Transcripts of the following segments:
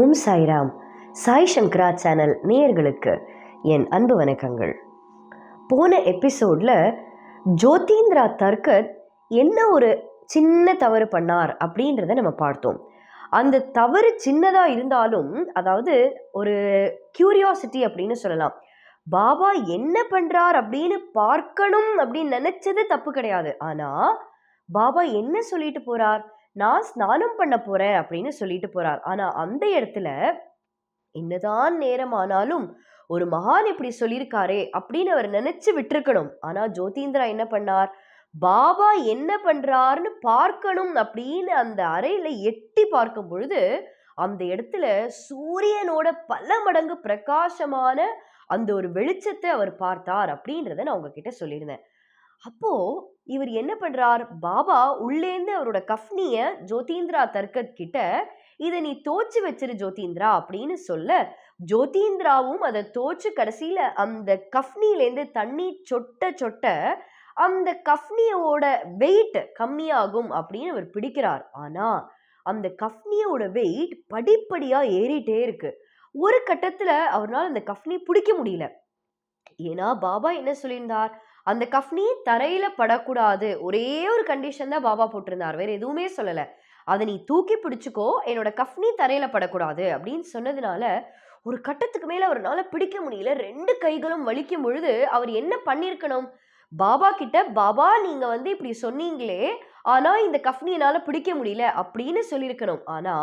ஓம் சாய்ராம். சாய் சங்கரா channel நேயர்களுக்கு என் அன்பு வணக்கங்கள். போன எபிசோடில் ஜோதீந்திரா தர்கத் என்ன ஒரு சின்ன தவறு பண்ணார் அப்படின்றத நம்ம பார்த்தோம். அந்த தவறு சின்னதாக இருந்தாலும், அதாவது ஒரு கியூரியாசிட்டி அப்படின்னு சொல்லலாம். பாபா என்ன பண்ணுறார் அப்படின்னு பார்க்கணும் அப்படின்னு நினச்சது தப்பு கிடையாது. ஆனால் பாபா என்ன சொல்லிட்டு போகிறார், நான் ஸ்நானம் பண்ண போகிறேன் அப்படின்னு சொல்லிட்டு போகிறார். ஆனால் அந்த இடத்துல என்னதான் நேரம் ஆனாலும் ஒரு மகான் இப்படி சொல்லியிருக்காரே அப்படின்னு அவர் நினைச்சு விட்டுருக்கணும். ஆனா ஜோதீந்திரா என்ன பண்ணார், பாபா என்ன பண்றாருன்னு பார்க்கணும் அப்படின்னு அந்த அறையில எட்டி பார்க்கும் பொழுது அந்த இடத்துல சூரியனோட பல மடங்கு பிரகாசமான அந்த ஒரு வெளிச்சத்தை அவர் பார்த்தார் அப்படின்றத நான் உங்ககிட்ட சொல்லியிருந்தேன். அப்போ இவர் என்ன பண்றார், பாபா உள்ளேந்து அவரோட கஃப்னிய ஜோதீந்திரா தர்கத் கிட்ட, இதை நீ தோச்சு வச்சிரு ஜோதீந்திரா அப்படின்னு சொல்ல, ஜோதீந்திராவும் அதை தோச்சு கடைசியில அந்த கஃப்னிலேருந்து தண்ணி சொட்ட சொட்ட அந்த கஃப்னியோட வெயிட் கம்மியாகும் அப்படின்னு அவர் பிடிக்கிறார். ஆனா அந்த கஃப்னியோட வெயிட் படிப்படியா ஏறிட்டே இருக்கு. ஒரு கட்டத்துல அவரால் அந்த கஃப்னி பிடிக்க முடியல. ஏன்னா பாபா என்ன சொல்லியிருந்தார், அந்த கஃப்னி தரையில படக்கூடாது, ஒரே ஒரு கண்டிஷன் தான் பாபா போட்டிருந்தார், வேற எதுவுமே சொல்லல. அதை நீ தூக்கி பிடிச்சுக்கோ, என்னோட கஃப்னி தரையில படக்கூடாது அப்படின்னு சொன்னதுனால ஒரு கட்டத்துக்கு மேல அவரால் பிடிக்க முடியல. 2 கைகளும் வலிக்கும் பொழுது அவர் என்ன பண்ணிருக்கணும், பாபா கிட்ட, பாபா நீங்க இப்படி சொன்னீங்களே, ஆனா இந்த கஃப்னி என்னால பிடிக்க முடியல அப்படின்னு சொல்லியிருக்கணும். ஆனா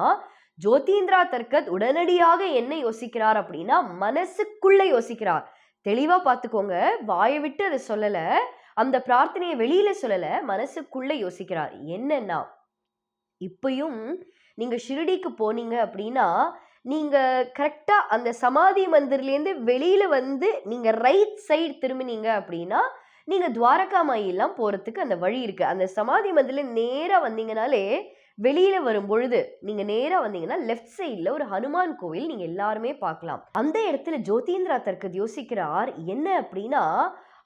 ஜோதீந்திரா தர்கத் உடனடியாக என்ன யோசிக்கிறார் அப்படின்னா, மனசுக்குள்ள யோசிக்கிறார். தெளிவா பார்த்துக்கோங்க, வாயை விட்டு அதை சொல்லல, அந்த பிரார்த்தனையை வெளியில சொல்லல, மனசுக்குள்ள யோசிக்கிறார். என்னன்னா, இப்பயும் நீங்க ஷிரடிக்கு போனீங்க அப்படின்னா, நீங்க கரெக்டா அந்த சமாதி மந்திர்லேருந்து வெளியில நீங்க ரைட் சைடு திரும்பினீங்க அப்படின்னா, நீங்க துவாரகா மாயெல்லாம் போறதுக்கு அந்த வழி இருக்கு. அந்த சமாதி மந்திர்ல நேரா வந்தீங்கனாலே வெளியில வரும் பொழுது நீங்க நேரா வந்தீங்கன்னா லெஃப்ட் சைட்ல ஒரு ஹனுமான் கோவில் நீங்க எல்லாருமே பார்க்கலாம். அந்த இடத்துல ஜோதீந்திரா தர்கத் யோசிக்கிறார் என்ன அப்படின்னா,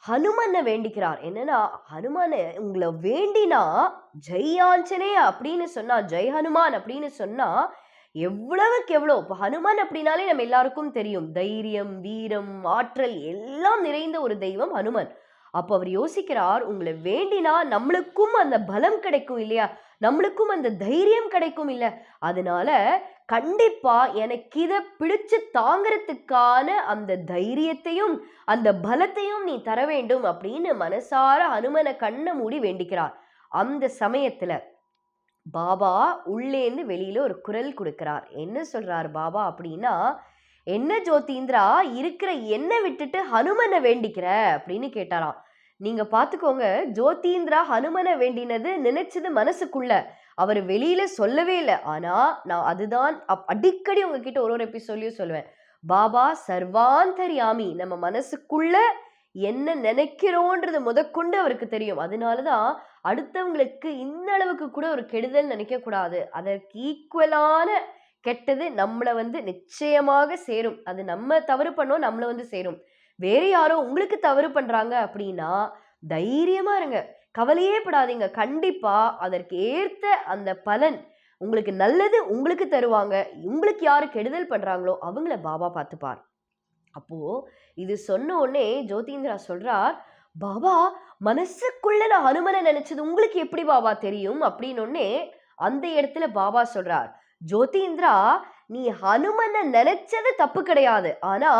ஹனுமனை வேண்டிக்கிறார். என்னன்னா, ஹனுமனை உங்களை வேண்டினா ஜெய் ஆஞ்சனேயா அப்படின்னு சொன்னா, ஜெய் ஹனுமான் அப்படின்னு சொன்னா எவ்வளவுக்கு எவ்வளோ. இப்போ ஹனுமான் அப்படின்னாலே நம்ம எல்லாருக்கும் தெரியும், தைரியம், வீரம், ஆற்றல் எல்லாம் நிறைந்த ஒரு தெய்வம் ஹனுமன். அப்போ அவர் யோசிக்கிறார், உங்களை வேண்டினா நம்மளுக்கும் அந்த பலம் கிடைக்கும் இல்லையா, நம்மளுக்கும் அந்த தைரியம் கிடைக்கும் இல்ல, அதனால கண்டிப்பா எனக்கு இதை பிடிச்சு தாங்கிறதுக்கான அந்த தைரியத்தையும் அந்த பலத்தையும் நீ தர வேண்டும் அப்படின்னு மனசார ஹனுமனை கண்ணை மூடி வேண்டிக்கிறார். அந்த சமயத்துல பாபா உள்ளேந்து வெளியில ஒரு குரல் கொடுக்கிறார். என்ன சொல்றார் பாபா அப்படின்னா, என்ன ஜோதீந்திரா, இருக்கிற எண்ணெய் விட்டுட்டு ஹனுமனை வேண்டிக்கிற அப்படின்னு கேட்டாராம். நீங்க பாத்துக்கோங்க, ஜோதீந்திரா ஹனுமனை வேண்டினது நினைச்சது மனசுக்குள்ள, அவர் வெளியில சொல்லவே இல்லை. ஆனா நான் அதுதான் அடிக்கடி உங்ககிட்ட ஒரு எபிசோட்லயும் சொல்லுவேன், பாபா சர்வாந்தர்யாமி, நம்ம மனசுக்குள்ள என்ன நினைக்கிறோன்றது முதற்கொண்டு அவருக்கு தெரியும். அதனாலதான் அடுத்தவங்களுக்கு இந்த அளவுக்கு கூட ஒரு கெடுதல் நினைக்க கூடாது, அதற்கு ஈக்குவலான கெட்டது நம்மளை நிச்சயமாக சேரும். அது நம்ம தவறு பண்ணோம், நம்மளை சேரும். வேற யாரோ உங்களுக்கு தவறு பண்றாங்க அப்படின்னா தைரியமா இருங்க, கவலையே படாதீங்க, கண்டிப்பா அதற்கு ஏற்ற அந்த பலன் உங்களுக்கு நல்லது உங்களுக்கு தருவாங்க. உங்களுக்கு யாரு கெடுதல் பண்றாங்களோ அவங்கள பாபா பார்த்துப்பார். அப்போ இது சொன்ன உடனே ஜோதீந்திரா சொல்றார், பாபா மனசுக்குள்ள நான் ஹனுமனை நினைச்சது உங்களுக்கு எப்படி பாபா தெரியும் அப்படின்னு. அந்த இடத்துல பாபா சொல்றார், ஜோதீந்திரா நீ ஹனுமனை நினைச்சது தப்பு கிடையாது, ஆனா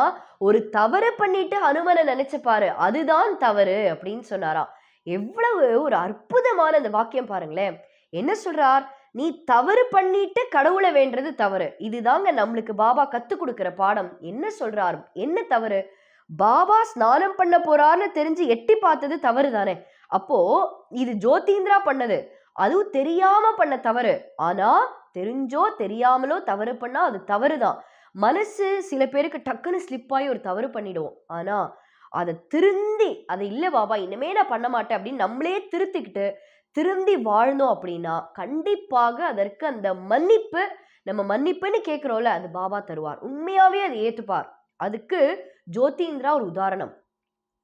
ஒரு தவறு பண்ணிட்டு ஹனுமனை நினைச்சு பாரு, அதுதான் தவறு அப்படின்னு சொன்னாராம். எவ்வளவு ஒரு அற்புதமான அந்த வாக்கியம் பாருங்களேன். என்ன சொல்றார், நீ தவறு பண்ணிட்டு கடவுளை வேண்டது தவறு. இதுதாங்க நம்மளுக்கு பாபா கத்து கொடுக்கிற பாடம். என்ன சொல்றார், என்ன தவறு, பாபா ஸ்நானம் பண்ண போறார்னு தெரிஞ்சு எட்டி பார்த்தது தவறு தானே. அப்போ இது ஜோதீந்திரா பண்ணது, அதுவும் தெரியாம பண்ண தவறு. ஆனா தெரிஞ்சோ தெரியாமலோ தவறு பண்ணா அது தவறுதான். மனசு சில பேருக்கு டக்குன்னு ஸ்லிப் ஆகி ஒரு தவறு பண்ணிடுவோம். ஆனா அதை திருந்தி, அதை இல்லை பாபா இனிமே நான் பண்ண மாட்டேன் அப்படின்னு நம்மளே திருந்தி வாழ்ந்தோம் அப்படின்னா கண்டிப்பாக அதற்கு அந்த மன்னிப்பு, நம்ம மன்னிப்புன்னு கேட்கிறோம்ல, அது பாபா தருவார். உண்மையாவே அதை ஏத்துப்பார். அதுக்கு ஜோதீந்திரா ஒரு உதாரணம்.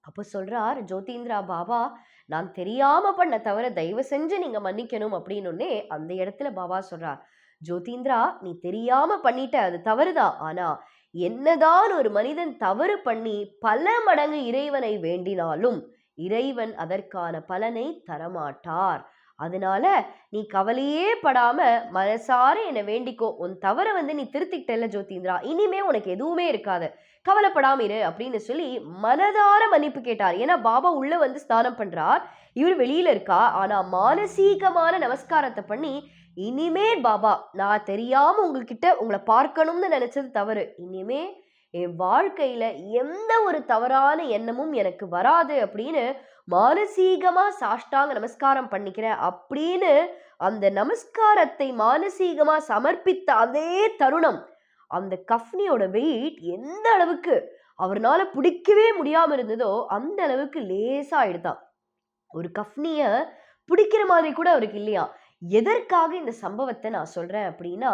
அப்ப சொல்றார் ஜோதீந்திரா, பாபா நான் தெரியாம பண்ண தவிர தயவு செஞ்சு நீங்க மன்னிக்கணும் அப்படின்னு. அந்த இடத்துல பாபா சொல்றார், ஜோதீந்திரா, நீ தெரியாம பண்ணிட்ட, அது தவறுதான். ஆனா என்னதான் ஒரு மனிதன் தவறு பண்ணி பல மடங்கு இறைவனை வேண்டினாலும் இறைவன் அதற்கான பலனை தரமாட்டார். அதனால நீ கவலையே படாம மனசார என்னை வேண்டிக்கோ. உன் தவற நீ திருத்திக்கிட்டல ஜோதீந்திரா, இனிமே உனக்கு எதுவுமே இருக்காது, கவலைப்படாம இரு அப்படின்னு சொல்லி மனதார மன்னிப்பு கேட்டார். ஏன்னா பாபா உள்ள ஸ்நானம் பண்றார், இவர் வெளியில இருக்கா. ஆனா மானசீகமான நமஸ்காரத்தை பண்ணி, இனிமே பாபா, நான் தெரியாம உங்ககிட்ட உங்களை பார்க்கணும்னு நினைச்சது தவறு, இனிமே என் வாழ்க்கையில எந்த ஒரு தவறான எண்ணமும் எனக்கு வராது அப்படின்னு மானசீகமா சாஷ்டாங்க நமஸ்காரம் பண்ணிக்கிறேன் அப்படின்னு அந்த நமஸ்காரத்தை மானசீகமா சமர்ப்பித்த அதே தருணம் அந்த கஃப்னியோட வெயிட் எந்த அளவுக்கு அவர்னால பிடிக்கவே முடியாம இருந்ததோ அந்த அளவுக்கு லேசா ஆயிடுதான். ஒரு கஃப்னிய பிடிக்கிற மாதிரி கூட அவருக்கு இல்லையா. எதற்காக இந்த சம்பவத்தை நான் சொல்றேன் அப்படின்னா,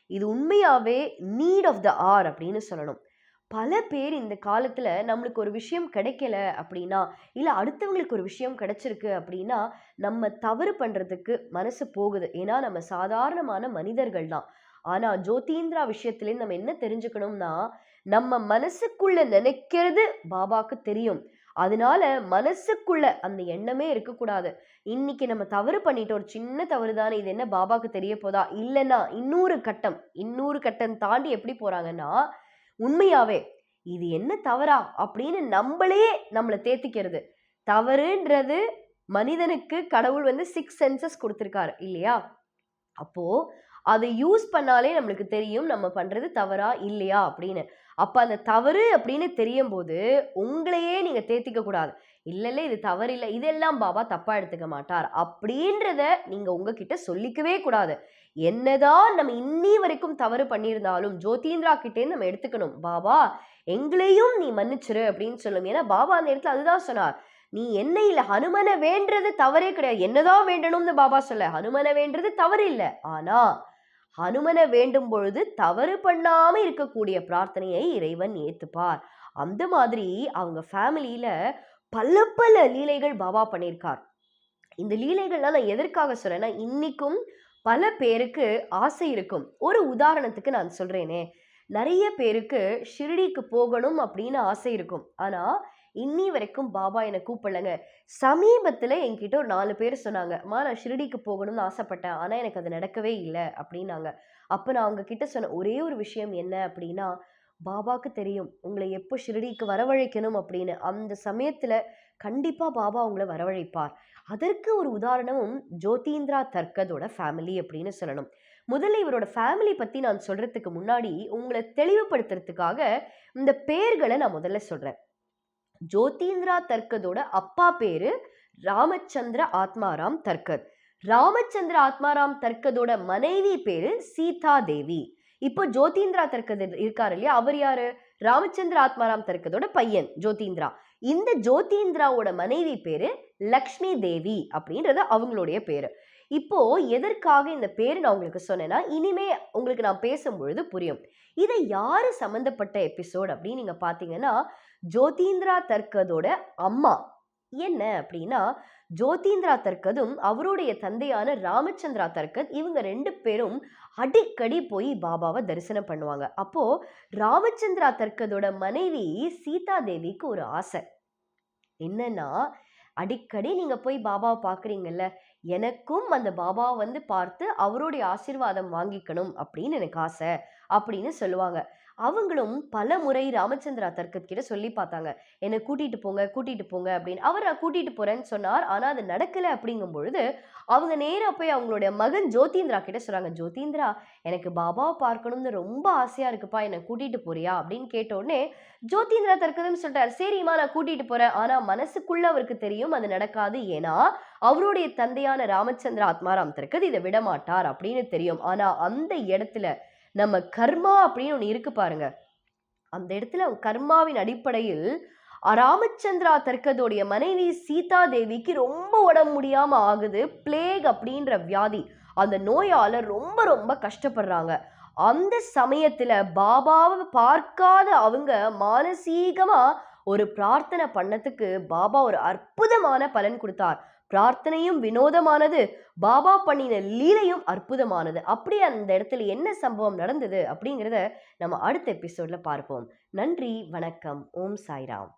இது உண்மையாவே நீட் ஆஃப் த ஆர் அப்படின்னு சொல்லணும். பல பேர் இந்த காலத்துல நம்மளுக்கு ஒரு விஷயம் கிடைக்கல அப்படின்னா, இல்ல அடுத்தவங்களுக்கு ஒரு விஷயம் கிடைச்சிருக்கு அப்படின்னா, நம்ம தவறு பண்றதுக்கு மனசு போகுது. ஏன்னா நம்ம சாதாரணமான மனிதர்கள் தான். ஆனா ஜோதீந்திரா விஷயத்திலேருந்து நம்ம என்ன தெரிஞ்சுக்கணும்னா, நம்ம மனசுக்குள்ள நினைக்கிறது பாபாக்கு தெரியும். அதனால மனசுக்குள்ள அந்த எண்ணமே இருக்கக்கூடாது. இன்னைக்கு நம்ம தவறு பண்ணிட்டோம், ஒரு சின்ன தவறு தானே, இது என்ன பாபாக்கு தெரிய போதா? இல்லைன்னா இன்னொரு கட்டம் தாண்டி எப்படி போறாங்கன்னா, உண்மையாவே இது என்ன தவறா அப்படின்னு நம்மளை தேத்திக்கிறது. தவறுன்றது மனிதனுக்கு கடவுள் 6 சென்சஸ் கொடுத்திருக்காரு இல்லையா. அப்போ அதை யூஸ் பண்ணாலே நம்மளுக்கு தெரியும் நம்ம பண்றது தவறா இல்லையா அப்படின்னு. அப்ப அந்த தவறு அப்படின்னு தெரியும் போது உங்களையே நீங்க தேத்திக்க கூடாது. இல்ல இது தவறு இல்லை, இதெல்லாம் பாபா தப்பா எடுத்துக்க மாட்டார் அப்படின்றத நீங்க உங்ககிட்ட சொல்லிக்கவே கூடாது. என்னதான் நம்ம இன்னி வரைக்கும் தவறு பண்ணியிருந்தாலும் ஜோதீந்திரா கிட்டே நம்ம எடுத்துக்கணும், பாபா எங்களையும் நீ மன்னிச்சிரு அப்படின்னு சொல்லும். ஏன்னா பாபா அந்த இடத்துல அதுதான் சொன்னார், நீ என்ன இல்ல ஹனுமனை வேண்டது தவறே கிடையாது. என்னதான் வேண்டணும்னு பாபா சொல்ல, ஹனுமனை வேண்டது தவறு இல்லை. ஆனா ஹனுமனை வேண்டும் பொழுது தவறு பண்ணாம இருக்கக்கூடிய பிரார்த்தனையை இறைவன் ஏத்துப்பார். அந்த மாதிரி அவங்க ஃபேமிலியில பல பல லீலைகள் பாபா பண்ணியிருக்கார். இந்த லீலைகள்லாம் நான் எதற்காக சொல்றேன்னா, இன்னைக்கும் பல பேருக்கு ஆசை இருக்கும். ஒரு உதாரணத்துக்கு நான் சொல்றேனே, நிறைய பேருக்கு ஷிரடிக்கு போகணும் அப்படின்னு ஆசை இருக்கும். ஆனா இன்னி வரைக்கும் பாபா என்னை கூப்பிடலங்க. சமீபத்துல என்கிட்ட ஒரு 4 பேர் சொன்னாங்க, அம்மா நான் ஷிரடிக்கு போகணும்னு ஆசைப்பட்டேன், ஆனா எனக்கு அது நடக்கவே இல்லை அப்படின்னாங்க. அப்ப நான் அவங்க கிட்ட சொன்ன ஒரே ஒரு விஷயம் என்ன அப்படின்னா, பாபாக்கு தெரியும் உங்களை எப்போ ஷிரடிக்கு வரவழைக்கணும் அப்படின்னு. அந்த சமயத்துல கண்டிப்பா பாபா உங்களை வரவழைப்பார். அதற்கு ஒரு உதாரணமும் ஜோதீந்திரா தர்கதோட ஃபேமிலி அப்படின்னு சொல்லணும். முதல்ல இவரோட ஃபேமிலி பத்தி நான் சொல்றதுக்கு முன்னாடி உங்களை தெளிவுபடுத்துறதுக்காக இந்த பேர்களை நான் முதல்ல சொல்றேன். ஜோதீந்திரா தர்கதோட அப்பா பேரு ராமச்சந்திர ஆத்மாராம் தர்கத். ராமச்சந்திர ஆத்மாராம் தர்கதோட மனைவி பேரு சீதா தேவி. இப்போ ஜோதீந்திரா தர்கத் இருக்காரு இல்லையா, அவர் யாரு? ராமச்சந்திர ஆத்மாராம் தர்கதோட பையன் ஜோதீந்திரா. இந்த ஜோதீந்திராவோட மனைவி பேரு லக்ஷ்மி தேவி அப்படின்றது அவங்களுடைய பேரு. இப்போ எதற்காக இந்த பேரு நான் உங்களுக்கு சொன்னேன்னா, இனிமே உங்களுக்கு நான் பேசும்பொழுது புரியும். இதை யாரு சம்பந்தப்பட்ட எபிசோட் அப்படின்னு நீங்க பாத்தீங்கன்னா, ஜோதீந்திரா தர்கதோட அம்மா. என்ன அப்படின்னா, ஜோதீந்திரா தர்கதும் அவருடைய தந்தையான ராமச்சந்திரா தர்கத் இவங்க 2 பேரும் அடிக்கடி போய் பாபாவை தரிசனம் பண்ணுவாங்க. அப்போ ராமச்சந்திரா தர்கதோட மனைவி சீதா தேவிக்கு ஒரு ஆசை என்னன்னா, அடிக்கடி நீங்க போய் பாபாவை பாக்குறீங்கல்ல, எனக்கும் அந்த பாபாவை பார்த்து அவருடைய ஆசீர்வாதம் வாங்கிக்கணும் அப்படின்னு எனக்கு ஆசை அப்படின்னு சொல்லுவாங்க. அவங்களும் பல முறை ராமச்சந்திரா தர்கத் கிட்ட சொல்லி பார்த்தாங்க, என்னை கூட்டிட்டு போங்க அப்படின்னு. அவர் நான் கூட்டிட்டு போறேன்னு சொன்னார். ஆனா அது நடக்கல. அப்படிங்கும் பொழுது அவங்க நேரா போய் அவங்களுடைய மகன் ஜோதீந்திரா கிட்ட சொல்றாங்க, ஜோதீந்திரா எனக்கு பாபாவை பார்க்கணும்னு ரொம்ப ஆசையா இருக்குப்பா, என்னை கூட்டிட்டு போறியா அப்படின்னு கேட்ட உடனே ஜோதீந்திரா தர்கதுன்னு சொல்லிட்டாரு, சரிம்மா நான் கூட்டிட்டு போறேன். ஆனா மனசுக்குள்ள அவருக்கு தெரியும் அது நடக்காது. ஏன்னா அவருடைய தந்தையான ராமச்சந்திர ஆத்மாராம் தர்கத் இதை விட மாட்டார் அப்படின்னு தெரியும். ஆனா அந்த இடத்துல நம்ம கர்மா அப்படின்னு ஒண்ணு இருக்கு பாருங்க. அந்த இடத்துல கர்மாவின் அடிப்படையில் ராமச்சந்திரா தர்கதோடைய மனைவி சீதா தேவிக்கு ரொம்ப உடம்பு முடியாம ஆகுது. பிளேக் அப்படின்ற வியாதி, அந்த நோயால ரொம்ப ரொம்ப கஷ்டப்படுறாங்க. அந்த சமயத்துல பாபாவை பார்க்காத அவங்க மானசீகமா ஒரு பிரார்த்தனை பண்ணதுக்கு பாபா ஒரு அற்புதமான பலன் கொடுத்தார். பிரார்த்தனையும் வினோதமானது, பாபா பண்ணின லீலையும் அற்புதமானது. அப்படி அந்த இடத்துல என்ன சம்பவம் நடந்தது அப்படிங்கிறத நம்ம அடுத்த எபிசோட்ல பார்ப்போம். நன்றி, வணக்கம். ஓம் சாய்ராம்.